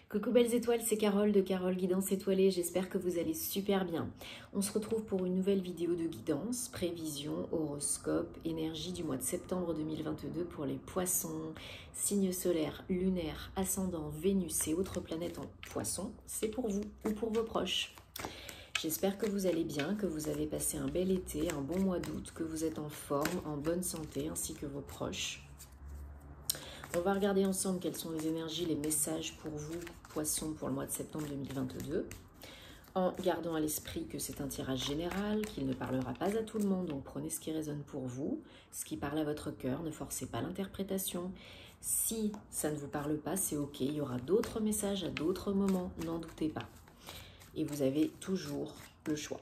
Coucou belles étoiles, c'est Carole de Carole Guidance Étoilée, j'espère que vous allez super bien. On se retrouve pour une nouvelle vidéo de guidance, prévision, horoscope, énergie du mois de septembre 2022 pour les poissons, signes solaires, lunaires, ascendant, Vénus et autres planètes en poissons, c'est pour vous ou pour vos proches. J'espère que vous allez bien, que vous avez passé un bel été, un bon mois d'août, que vous êtes en forme, en bonne santé ainsi que vos proches. On va regarder ensemble quelles sont les énergies, les messages pour vous, poissons, pour le mois de septembre 2022. En gardant à l'esprit que c'est un tirage général, qu'il ne parlera pas à tout le monde, donc prenez ce qui résonne pour vous, ce qui parle à votre cœur, ne forcez pas l'interprétation. Si ça ne vous parle pas, c'est ok, il y aura d'autres messages à d'autres moments, n'en doutez pas. Et vous avez toujours le choix.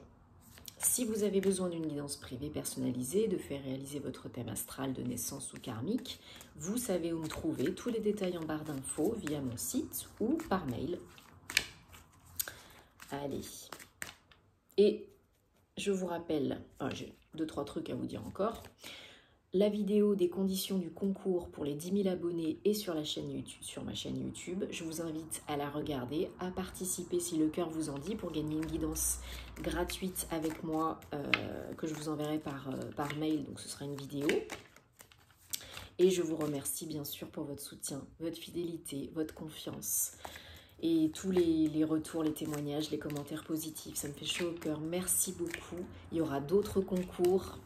Si vous avez besoin d'une guidance privée personnalisée, de faire réaliser votre thème astral de naissance ou karmique, vous savez où me trouver, tous les détails en barre d'infos via mon site ou par mail. Allez. Et je vous rappelle, j'ai 2-3 trucs à vous dire encore. La vidéo des conditions du concours pour les 10 000 abonnés est sur ma chaîne YouTube. Je vous invite à la regarder, à participer si le cœur vous en dit pour gagner une guidance gratuite avec moi que je vous enverrai par mail. Donc ce sera une vidéo. Et je vous remercie bien sûr pour votre soutien, votre fidélité, votre confiance et tous les retours, les témoignages, les commentaires positifs. Ça me fait chaud au cœur. Merci beaucoup. Il y aura d'autres concours.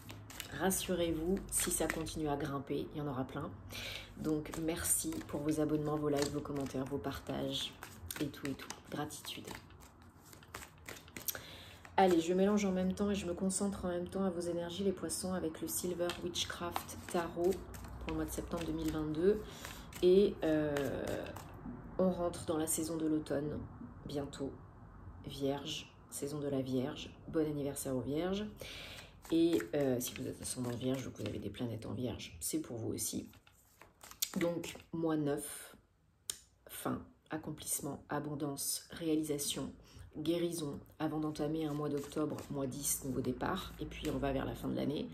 Rassurez-vous, si ça continue à grimper, il y en aura plein. Donc, merci pour vos abonnements, vos likes, vos commentaires, vos partages et tout et tout. Gratitude. Allez, je mélange en même temps et je me concentre en même temps à vos énergies, les poissons, avec le Silver Witchcraft Tarot pour le mois de septembre 2022. Et on rentre dans la saison de l'automne, bientôt. Vierge, saison de la Vierge. Bon anniversaire aux Vierges. Et si vous êtes ascendant Vierge ou que vous avez des planètes en Vierge, c'est pour vous aussi. Donc, mois 9, fin, accomplissement, abondance, réalisation, guérison, avant d'entamer un mois d'octobre, mois 10, nouveau départ, et puis on va vers la fin de l'année.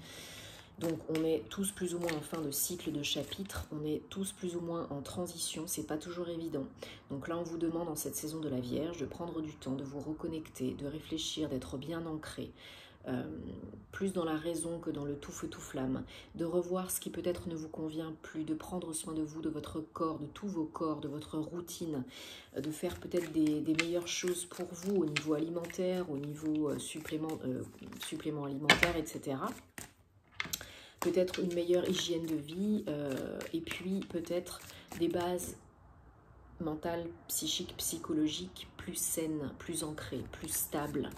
Donc, on est tous plus ou moins en fin de cycle de chapitre, on est tous plus ou moins en transition, c'est pas toujours évident. Donc là, on vous demande en cette saison de la Vierge de prendre du temps, de vous reconnecter, de réfléchir, d'être bien ancré. Plus dans la raison que dans le tout feu tout flamme, de revoir ce qui peut-être ne vous convient plus, de prendre soin de vous, de votre corps, de tous vos corps, de votre routine, de faire peut-être des meilleures choses pour vous au niveau alimentaire, au niveau supplément alimentaire, etc. Peut-être une meilleure hygiène de vie et puis peut-être des bases mentales, psychiques, psychologiques plus saines, plus ancrées, plus stables.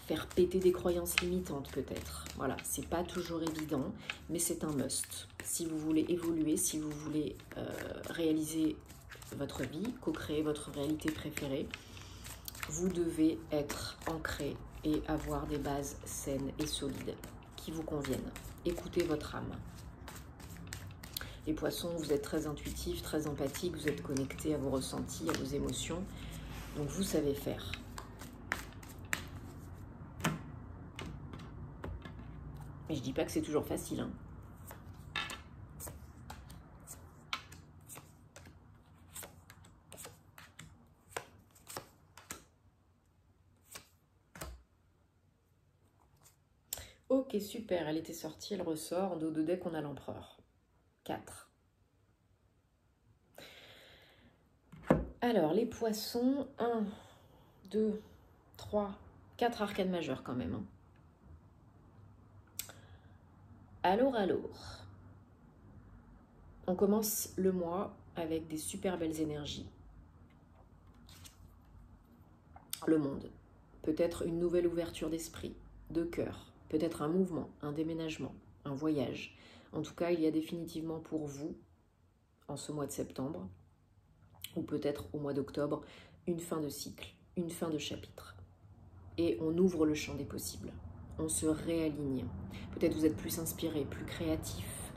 Faire péter des croyances limitantes peut-être. Voilà, c'est pas toujours évident, mais c'est un must. Si vous voulez évoluer, si vous voulez réaliser votre vie, co-créer votre réalité préférée, vous devez être ancré et avoir des bases saines et solides qui vous conviennent. Écoutez votre âme. Les poissons, vous êtes très intuitifs, très empathiques, vous êtes connectés à vos ressentis, à vos émotions, donc vous savez faire. Mais je dis pas que c'est toujours facile. Hein. Ok, super, elle était sortie, elle ressort. En dos de deck, on a l'empereur. 4. Alors, les poissons, 1, 2, 3, 4 arcanes majeures quand même. Hein. Alors, on commence le mois avec des super belles énergies. Le monde, peut-être une nouvelle ouverture d'esprit, de cœur, peut-être un mouvement, un déménagement, un voyage. En tout cas, il y a définitivement pour vous, en ce mois de septembre, ou peut-être au mois d'octobre, une fin de cycle, une fin de chapitre. Et on ouvre le champ des possibles. On se réaligne. Peut-être vous êtes plus inspiré, plus créatif.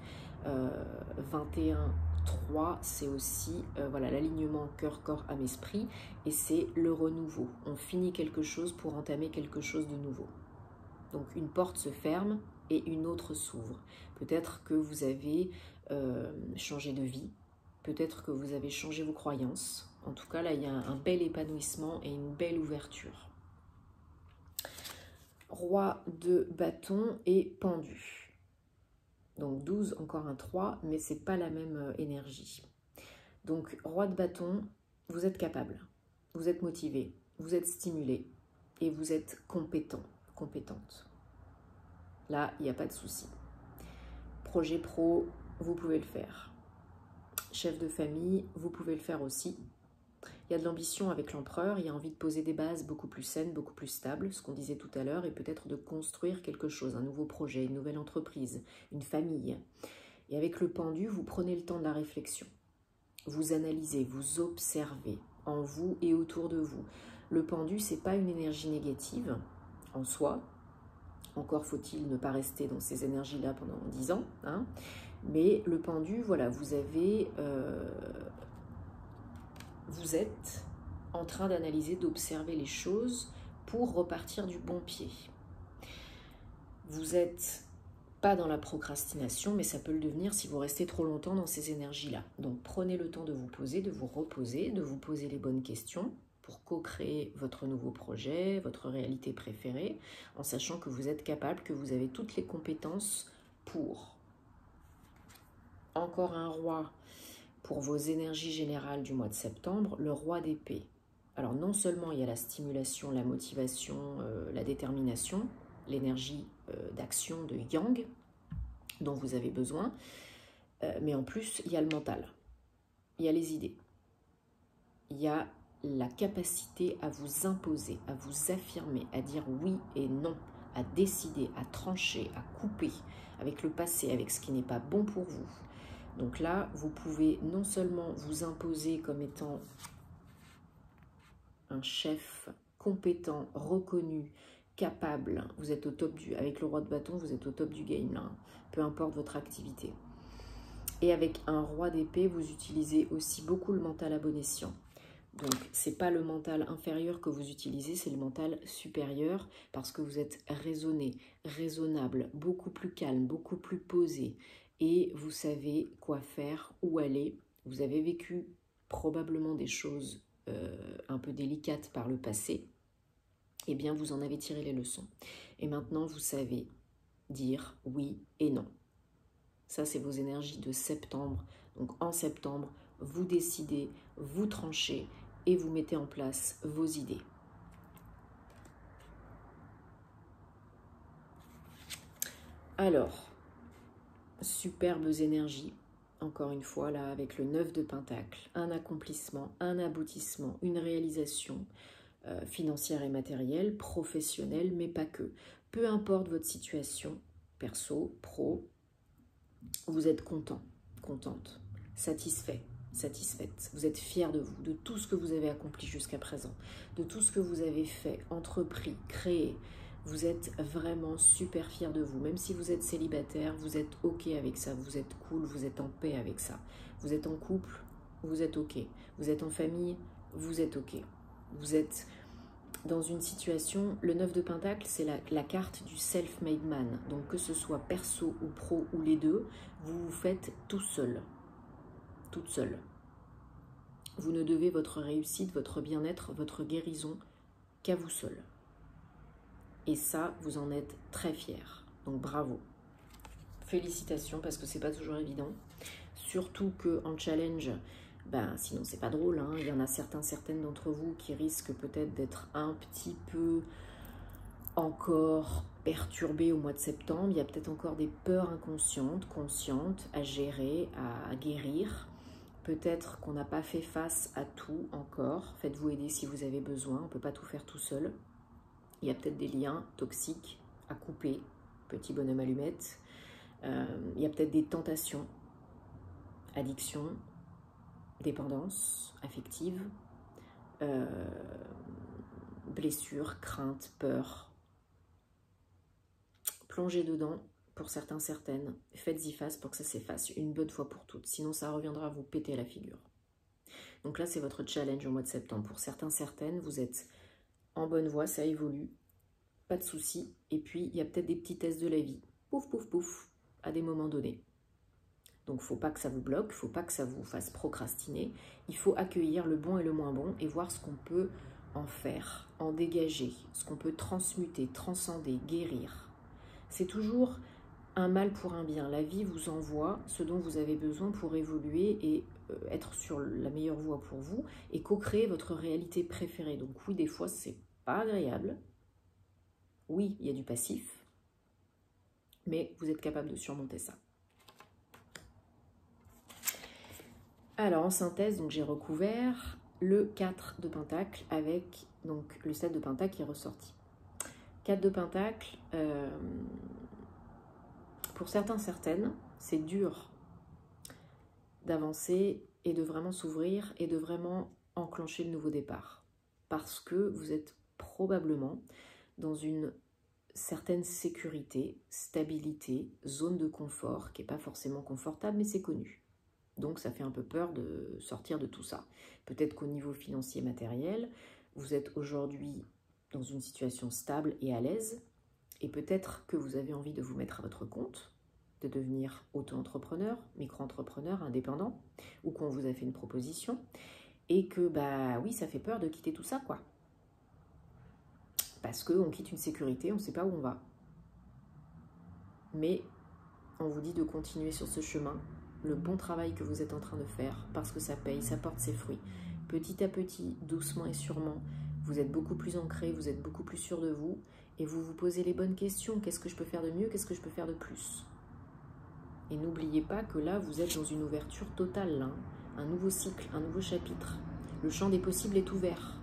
21-3, c'est aussi voilà, l'alignement cœur, corps, âme, esprit. Et c'est le renouveau. On finit quelque chose pour entamer quelque chose de nouveau. Donc une porte se ferme et une autre s'ouvre. Peut-être que vous avez changé de vie. Peut-être que vous avez changé vos croyances. En tout cas, là, il y a un bel épanouissement et une belle ouverture. Roi de bâton et pendu. Donc 12, encore un 3, mais ce n'est pas la même énergie. Donc, roi de bâton, vous êtes capable, vous êtes motivé, vous êtes stimulé et vous êtes compétent, compétente. Là, il n'y a pas de souci. Projet pro, vous pouvez le faire. Chef de famille, vous pouvez le faire aussi. Il y a de l'ambition avec l'empereur, il y a envie de poser des bases beaucoup plus saines, beaucoup plus stables, ce qu'on disait tout à l'heure, et peut-être de construire quelque chose, un nouveau projet, une nouvelle entreprise, une famille. Et avec le pendu, vous prenez le temps de la réflexion. Vous analysez, vous observez en vous et autour de vous. Le pendu, ce n'est pas une énergie négative en soi. Encore faut-il ne pas rester dans ces énergies-là pendant 10 ans. Hein. Mais le pendu, voilà, vous êtes en train d'analyser, d'observer les choses pour repartir du bon pied. Vous êtes pas dans la procrastination, mais ça peut le devenir si vous restez trop longtemps dans ces énergies-là. Donc prenez le temps de vous poser, de vous reposer, de vous poser les bonnes questions pour co-créer votre nouveau projet, votre réalité préférée, en sachant que vous êtes capable, que vous avez toutes les compétences pour. Encore un roi pour vos énergies générales du mois de septembre, le roi d'épée. Alors non seulement il y a la stimulation, la motivation, la détermination, l'énergie d'action de Yang dont vous avez besoin, mais en plus il y a le mental, il y a les idées, il y a la capacité à vous imposer, à vous affirmer, à dire oui et non, à décider, à trancher, à couper avec le passé, avec ce qui n'est pas bon pour vous. Donc là, vous pouvez non seulement vous imposer comme étant un chef compétent, reconnu, capable, vous êtes au top avec le roi de bâton, vous êtes au top du game, là, peu importe votre activité. Et avec un roi d'épée, vous utilisez aussi beaucoup le mental à bon escient. Donc, ce n'est pas le mental inférieur que vous utilisez, c'est le mental supérieur parce que vous êtes raisonné, raisonnable, beaucoup plus calme, beaucoup plus posé et vous savez quoi faire, où aller. Vous avez vécu probablement des choses un peu délicates par le passé. Eh bien, vous en avez tiré les leçons. Et maintenant, vous savez dire oui et non. Ça, c'est vos énergies de septembre. Donc, en septembre, vous décidez, vous tranchez et vous mettez en place vos idées. Alors, superbes énergies, encore une fois, là, avec le 9 de Pentacle, un accomplissement, un aboutissement, une réalisation financière et matérielle, professionnelle, mais pas que. Peu importe votre situation, perso, pro, vous êtes content, contente, satisfait, satisfaite. Vous êtes fier de vous, de tout ce que vous avez accompli jusqu'à présent, de tout ce que vous avez fait, entrepris, créé. Vous êtes vraiment super fier de vous. Même si vous êtes célibataire, vous êtes OK avec ça. Vous êtes cool, vous êtes en paix avec ça. Vous êtes en couple, vous êtes OK. Vous êtes en famille, vous êtes OK. Vous êtes dans une situation, le 9 de Pentacle, c'est la carte du self-made man. Donc que ce soit perso ou pro ou les deux, vous vous faites tout seul, toute seule. Vous ne devez votre réussite, votre bien-être, votre guérison qu'à vous seul. Et ça, vous en êtes très fiers. Donc bravo. Félicitations parce que c'est pas toujours évident. Surtout qu'en challenge, sinon c'est pas drôle. Hein. Il y en a certaines d'entre vous qui risquent peut-être d'être un petit peu encore perturbés au mois de septembre. Il y a peut-être encore des peurs inconscientes, conscientes à gérer, à guérir. Peut-être qu'on n'a pas fait face à tout encore. Faites-vous aider si vous avez besoin. On ne peut pas tout faire tout seul. Il y a peut-être des liens toxiques à couper. Petit bonhomme allumette. Il y a peut-être des tentations, addiction, dépendance affective, blessures, craintes, peurs. Plongez dedans pour certaines. Faites-y face pour que ça s'efface une bonne fois pour toutes. Sinon, ça reviendra à vous péter à la figure. Donc là, c'est votre challenge au mois de septembre. Pour certaines, vous êtes en bonne voie, ça évolue. Pas de soucis. Et puis, il y a peut-être des petits tests de la vie. Pouf, pouf, pouf, à des moments donnés. Donc, il ne faut pas que ça vous bloque, il ne faut pas que ça vous fasse procrastiner. Il faut accueillir le bon et le moins bon et voir ce qu'on peut en faire, en dégager, ce qu'on peut transmuter, transcender, guérir. C'est toujours un mal pour un bien. La vie vous envoie ce dont vous avez besoin pour évoluer et être sur la meilleure voie pour vous et co-créer votre réalité préférée. Donc oui, des fois, c'est pas agréable. Oui, il y a du passif, mais vous êtes capable de surmonter ça. Alors, en synthèse, donc j'ai recouvert le 4 de Pentacle avec donc, le 7 de Pentacle qui est ressorti. 4 de Pentacle, pour certains, certaines, c'est dur d'avancer et de vraiment s'ouvrir et de vraiment enclencher le nouveau départ. Parce que vous êtes probablement dans une certaine sécurité, stabilité, zone de confort qui n'est pas forcément confortable, mais c'est connu. Donc ça fait un peu peur de sortir de tout ça. Peut-être qu'au niveau financier matériel, vous êtes aujourd'hui dans une situation stable et à l'aise, et peut-être que vous avez envie de vous mettre à votre compte, de devenir auto-entrepreneur, micro-entrepreneur, indépendant, ou qu'on vous a fait une proposition, et que, bah oui, ça fait peur de quitter tout ça, quoi. Parce qu'on quitte une sécurité, on ne sait pas où on va. Mais on vous dit de continuer sur ce chemin, le bon travail que vous êtes en train de faire, parce que ça paye, ça porte ses fruits. Petit à petit, doucement et sûrement, vous êtes beaucoup plus ancré, vous êtes beaucoup plus sûr de vous, et vous vous posez les bonnes questions. Qu'est-ce que je peux faire de mieux? Qu'est-ce que je peux faire de plus? Et n'oubliez pas que là, vous êtes dans une ouverture totale, là, un nouveau cycle, un nouveau chapitre. Le champ des possibles est ouvert.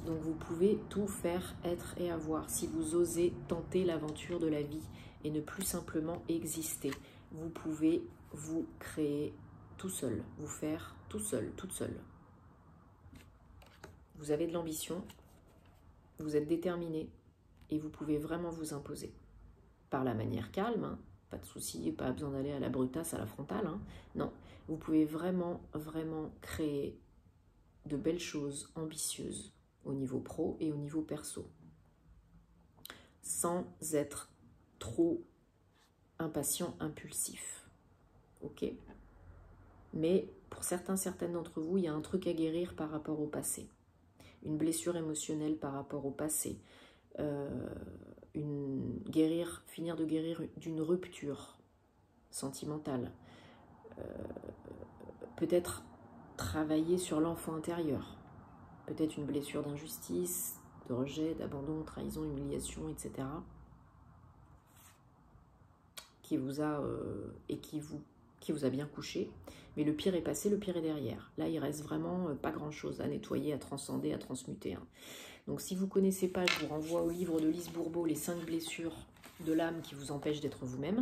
Donc vous pouvez tout faire, être et avoir si vous osez tenter l'aventure de la vie et ne plus simplement exister. Vous pouvez vous créer tout seul, vous faire tout seul, toute seule. Vous avez de l'ambition, vous êtes déterminé et vous pouvez vraiment vous imposer. Par la manière calme, hein, pas de souci, pas besoin d'aller à la brutasse, à la frontale. Hein. Non, vous pouvez vraiment, vraiment créer de belles choses ambitieuses au niveau pro et au niveau perso, sans être trop impatient, impulsif. Ok? Mais pour certaines d'entre vous, il y a un truc à guérir par rapport au passé. Une blessure émotionnelle par rapport au passé. Finir de guérir d'une rupture sentimentale. Peut-être travailler sur l'enfant intérieur. Peut-être une blessure d'injustice, de rejet, d'abandon, trahison, humiliation, etc. qui vous a bien couché. Mais le pire est passé, le pire est derrière. Là, il reste vraiment pas grand-chose à nettoyer, à transcender, à transmuter. Hein. Donc, si vous ne connaissez pas, je vous renvoie au livre de Lise Bourbeau, Les 5 blessures de l'âme qui vous empêchent d'être vous-même.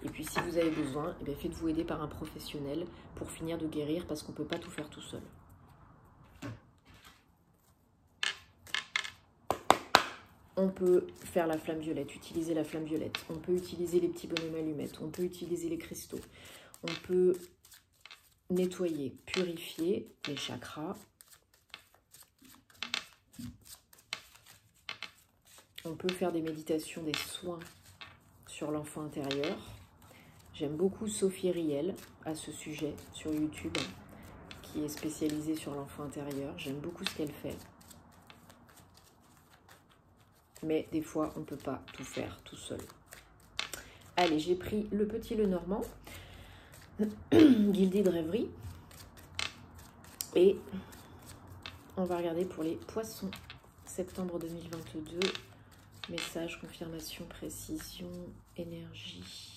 Et puis, si vous avez besoin, eh bien, faites-vous aider par un professionnel pour finir de guérir, parce qu'on ne peut pas tout faire tout seul. On peut faire la flamme violette, utiliser la flamme violette. On peut utiliser les petits bonhommes allumettes. On peut utiliser les cristaux. On peut nettoyer, purifier les chakras. On peut faire des méditations, des soins sur l'enfant intérieur. J'aime beaucoup Sophie Riel à ce sujet sur YouTube, qui est spécialisée sur l'enfant intérieur. J'aime beaucoup ce qu'elle fait. Mais des fois, on ne peut pas tout faire tout seul. Allez, j'ai pris le petit Lenormand, Guildée de rêverie. Et on va regarder pour les poissons. Septembre 2022. Message, confirmation, précision, énergie.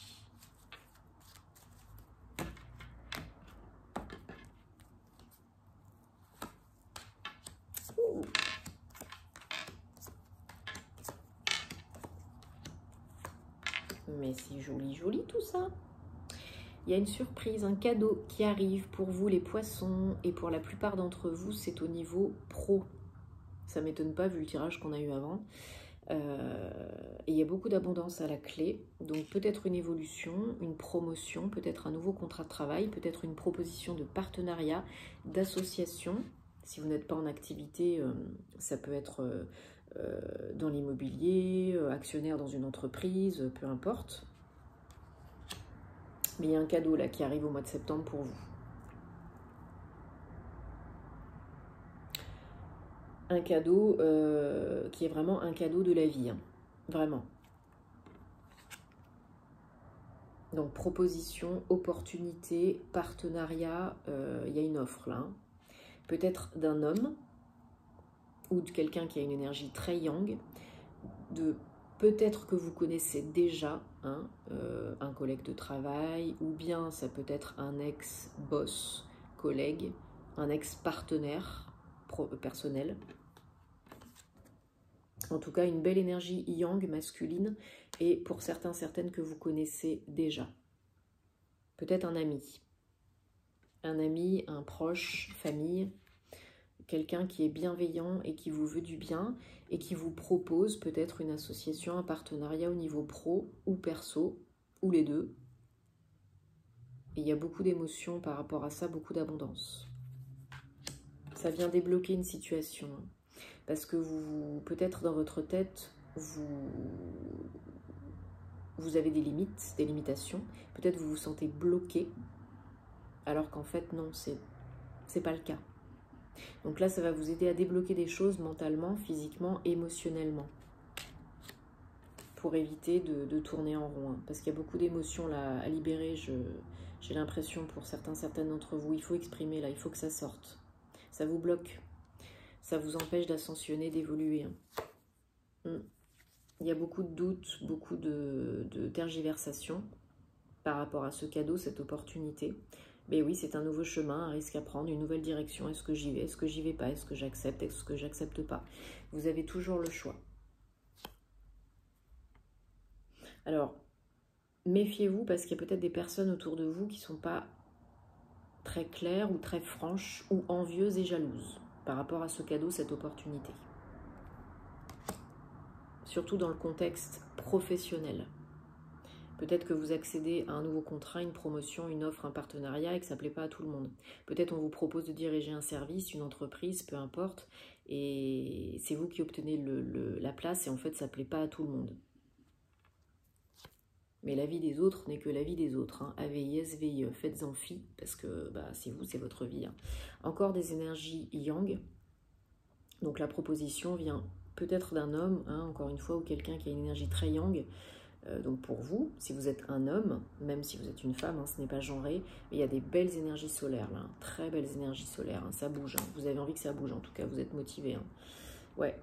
Mais c'est joli, joli tout ça. Il y a une surprise, un cadeau qui arrive pour vous les poissons. Et pour la plupart d'entre vous, c'est au niveau pro. Ça ne m'étonne pas vu le tirage qu'on a eu avant. Et il y a beaucoup d'abondance à la clé. Donc peut-être une évolution, une promotion, peut-être un nouveau contrat de travail, peut-être une proposition de partenariat, d'association. Si vous n'êtes pas en activité, ça peut être dans l'immobilier, actionnaire dans une entreprise, peu importe. Mais il y a un cadeau là qui arrive au mois de septembre pour vous. Un cadeau qui est vraiment un cadeau de la vie, hein. Vraiment. Donc proposition, opportunité, partenariat, il y a une offre là. Hein. Peut-être d'un homme ou de quelqu'un qui a une énergie très yang, peut-être que vous connaissez déjà hein, un collègue de travail, ou bien ça peut être un ex-boss, collègue, un ex-partenaire personnel. En tout cas, une belle énergie yang masculine, et pour certains, certaines que vous connaissez déjà. Peut-être un ami, un proche, famille, quelqu'un qui est bienveillant et qui vous veut du bien et qui vous propose peut-être une association, un partenariat au niveau pro ou perso, ou les deux. Et il y a beaucoup d'émotions par rapport à ça, beaucoup d'abondance. Ça vient débloquer une situation. Hein, parce que vous, peut-être dans votre tête, vous avez des limites, des limitations. Peut-être vous vous sentez bloqué, alors qu'en fait non, c'est pas le cas. Donc là, ça va vous aider à débloquer des choses mentalement, physiquement, émotionnellement. Pour éviter de tourner en rond. Hein, parce qu'il y a beaucoup d'émotions là à libérer. J'ai l'impression pour certaines d'entre vous. Il faut exprimer là, il faut que ça sorte. Ça vous bloque. Ça vous empêche d'ascensionner, d'évoluer. Hein. Il y a beaucoup de doutes, beaucoup de tergiversations par rapport à ce cadeau, cette opportunité. Mais oui, c'est un nouveau chemin, un risque à prendre, une nouvelle direction. Est-ce que j'y vais? Est-ce que j'y vais pas? Est-ce que j'accepte? Est-ce que j'accepte pas? Vous avez toujours le choix. Alors, méfiez-vous parce qu'il y a peut-être des personnes autour de vous qui ne sont pas très claires ou très franches ou envieuses et jalouses par rapport à ce cadeau, cette opportunité. Surtout dans le contexte professionnel. Peut-être que vous accédez à un nouveau contrat, une promotion, une offre, un partenariat et que ça ne plaît pas à tout le monde. Peut-être on vous propose de diriger un service, une entreprise, peu importe, et c'est vous qui obtenez la place et en fait ça ne plaît pas à tout le monde. Mais la vie des autres n'est que la vie des autres. Hein. AVIS, faites-en fi, parce que bah, c'est vous, c'est votre vie. Hein. Encore des énergies yang. Donc la proposition vient peut-être d'un homme, hein, encore une fois, ou quelqu'un qui a une énergie très yang. Donc pour vous, si vous êtes un homme, même si vous êtes une femme, hein, ce n'est pas genré, mais il y a des belles énergies solaires, là, hein, très belles énergies solaires. Hein, ça bouge, hein. Vous avez envie que ça bouge, en tout cas, vous êtes motivé. Hein. Ouais.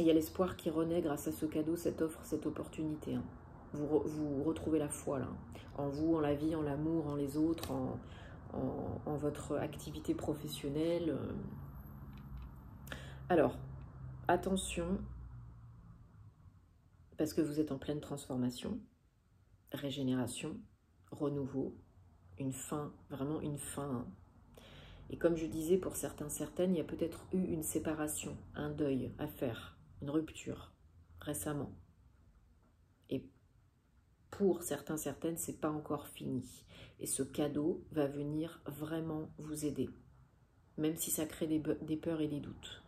Et il y a l'espoir qui renaît grâce à ce cadeau, cette offre, cette opportunité. Hein. Vous retrouvez la foi, là. En vous, en la vie, en l'amour, en les autres, en votre activité professionnelle. Alors, attention, parce que vous êtes en pleine transformation, régénération, renouveau, une fin, vraiment une fin. Hein. Et comme je disais, pour certains, certaines, il y a peut-être eu une séparation, un deuil à faire. Une rupture récemment. Et pour certains, certaines, c'est pas encore fini. Et ce cadeau va venir vraiment vous aider. Même si ça crée des peurs et des doutes.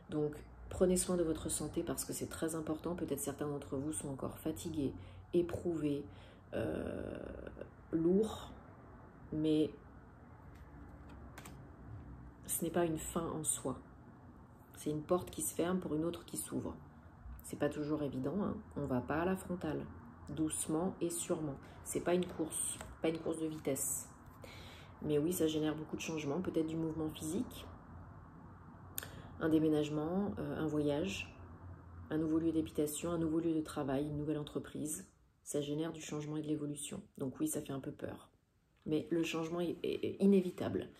Donc, prenez soin de votre santé parce que c'est très important. Peut-être certains d'entre vous sont encore fatigués, éprouvés, lourds. Mais ce n'est pas une fin en soi. C'est une porte qui se ferme pour une autre qui s'ouvre. C'est pas toujours évident, hein. On va pas à la frontale, doucement et sûrement. C'est pas une course de vitesse. Mais oui, ça génère beaucoup de changements, peut-être du mouvement physique, un déménagement, un voyage, un nouveau lieu d'habitation, un nouveau lieu de travail, une nouvelle entreprise. Ça génère du changement et de l'évolution. Donc oui, ça fait un peu peur. Mais le changement est inévitable.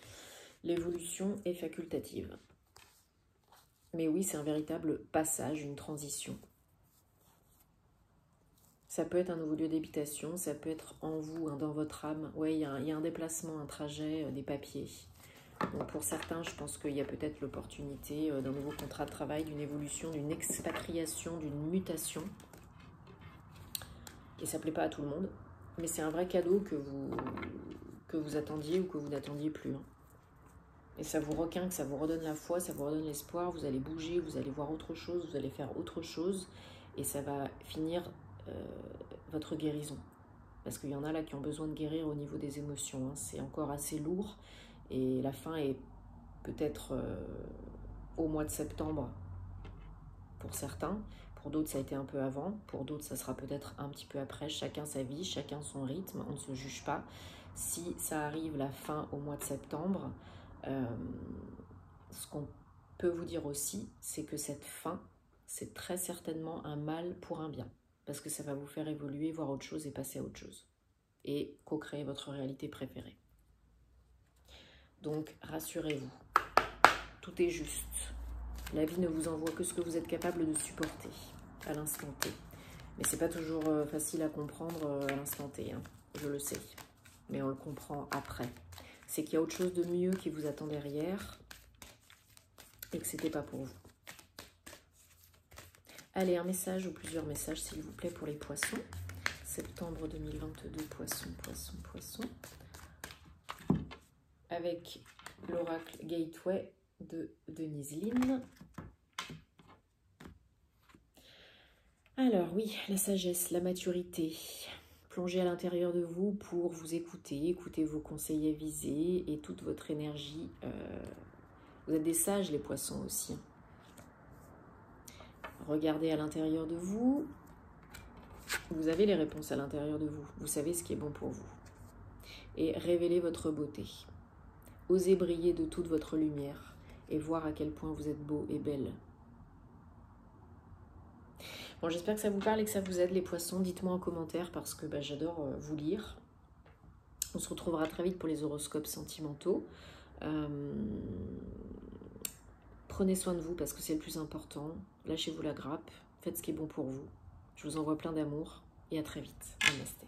L'évolution est facultative. Mais oui, c'est un véritable passage, une transition. Ça peut être un nouveau lieu d'habitation, ça peut être en vous, hein, dans votre âme. Oui, il y a un déplacement, un trajet, des papiers. Donc pour certains, je pense qu'il y a peut-être l'opportunité d'un nouveau contrat de travail, d'une évolution, d'une expatriation, d'une mutation. Et ça ne plaît pas à tout le monde. Mais c'est un vrai cadeau que vous attendiez ou que vous n'attendiez plus. Hein. Et ça vous requinque, ça vous redonne la foi, ça vous redonne l'espoir, vous allez bouger, vous allez voir autre chose, vous allez faire autre chose. et ça va finir votre guérison. Parce qu'il y en a là qui ont besoin de guérir au niveau des émotions, hein. C'est encore assez lourd et la fin est peut-être au mois de septembre pour certains. Pour d'autres, ça a été un peu avant. Pour d'autres, ça sera peut-être un petit peu après. Chacun sa vie, chacun son rythme. On ne se juge pas. Si ça arrive la fin au mois de septembre, ce qu'on peut vous dire aussi, c'est que cette fin, c'est très certainement un mal pour un bien. Parce que ça va vous faire évoluer, voir autre chose et passer à autre chose. Et co-créer votre réalité préférée. Donc, rassurez-vous. Tout est juste. La vie ne vous envoie que ce que vous êtes capable de supporter à l'instant T. Mais c'est pas toujours facile à comprendre à l'instant T, hein. Je le sais. Mais on le comprend après. C'est qu'il y a autre chose de mieux qui vous attend derrière et que c'était pas pour vous. Allez, un message ou plusieurs messages, s'il vous plaît, pour les poissons. Septembre 2022, poisson, poisson, poisson. Avec l'oracle Gateway de Denise Lynn. Alors oui, la sagesse, la maturité. Plongez à l'intérieur de vous pour vous écouter, écouter vos conseils avisés et toute votre énergie. Vous êtes des sages, les poissons aussi. Regardez à l'intérieur de vous. Vous avez les réponses à l'intérieur de vous. Vous savez ce qui est bon pour vous. Et révélez votre beauté. Osez briller de toute votre lumière et voir à quel point vous êtes beau et belle. Bon, j'espère que ça vous parle et que ça vous aide, les poissons. Dites-moi en commentaire parce que j'adore vous lire. On se retrouvera très vite pour les horoscopes sentimentaux. Prenez soin de vous parce que c'est le plus important. Lâchez-vous la grappe. Faites ce qui est bon pour vous. Je vous envoie plein d'amour et à très vite. Namasté.